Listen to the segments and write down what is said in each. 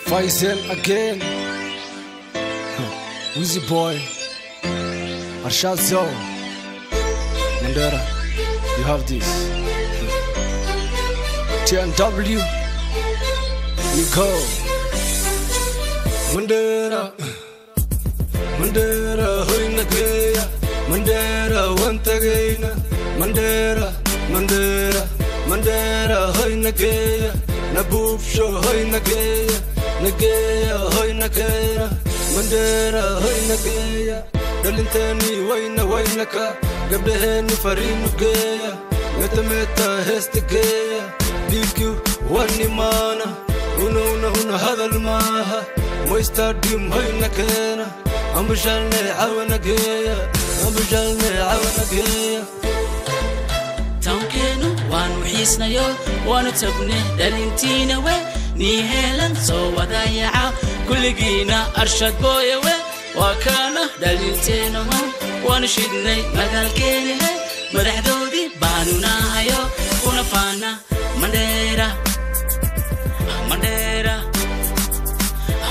Faisal again. Wheezy Boy, Arshad Zo, Mandera, you have this. TNW, you go. Mandera, Mandera, Hoinagaya, Mandera, Wantagana, Mandera, Mandera, Mandera, Hoinagaya, Naboof show Hoinagaya, Nagaya, Hoinagaya. Mandera hoynagaya dalintani waynaka gabdhaheni fariinu geeya metameta heestageeya dhiigku wanimana huna hadal maaha moystadium hoynakeena ambashalne cawanageeya tawkeenu waanu xiisnayo waanu tagne dhalintiina we niheelan soo wadayaca kulligiina Arshad Boy we waa kana dhalinteena waanu shidnay magaalkeena madaxdoodii baanu nahayo kuna faana Mandera Mandera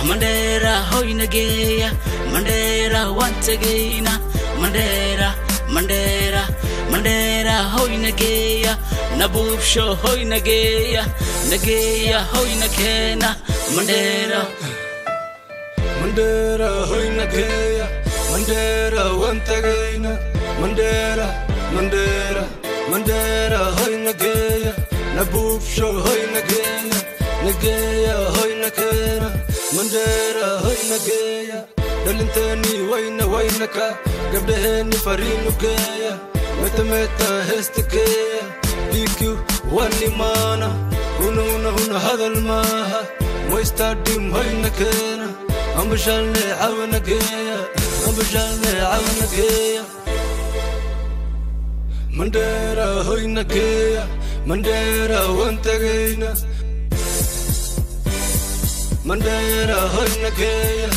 Mandera hoynageeya Mandera wantagayna Mandera Mandera Mandera hoynageeya Naboof show hoynageeya nageeya hoynakena Mandera Mandera hoynageeya Mandera wantagayna Mandera Mandera Mandera hoynageeya Naboof show hoynageeya nageeya hoynakena Mandera hoynageeya dalintani waynaka gabdhaheni fariinu geeya metameta heestageeya dhiigku wanimana huna hadal maaha moystadium hoynakeena ambashalne cawanageeya Mandera hoynageeya Mandera wantagayna Mandera hoynageeya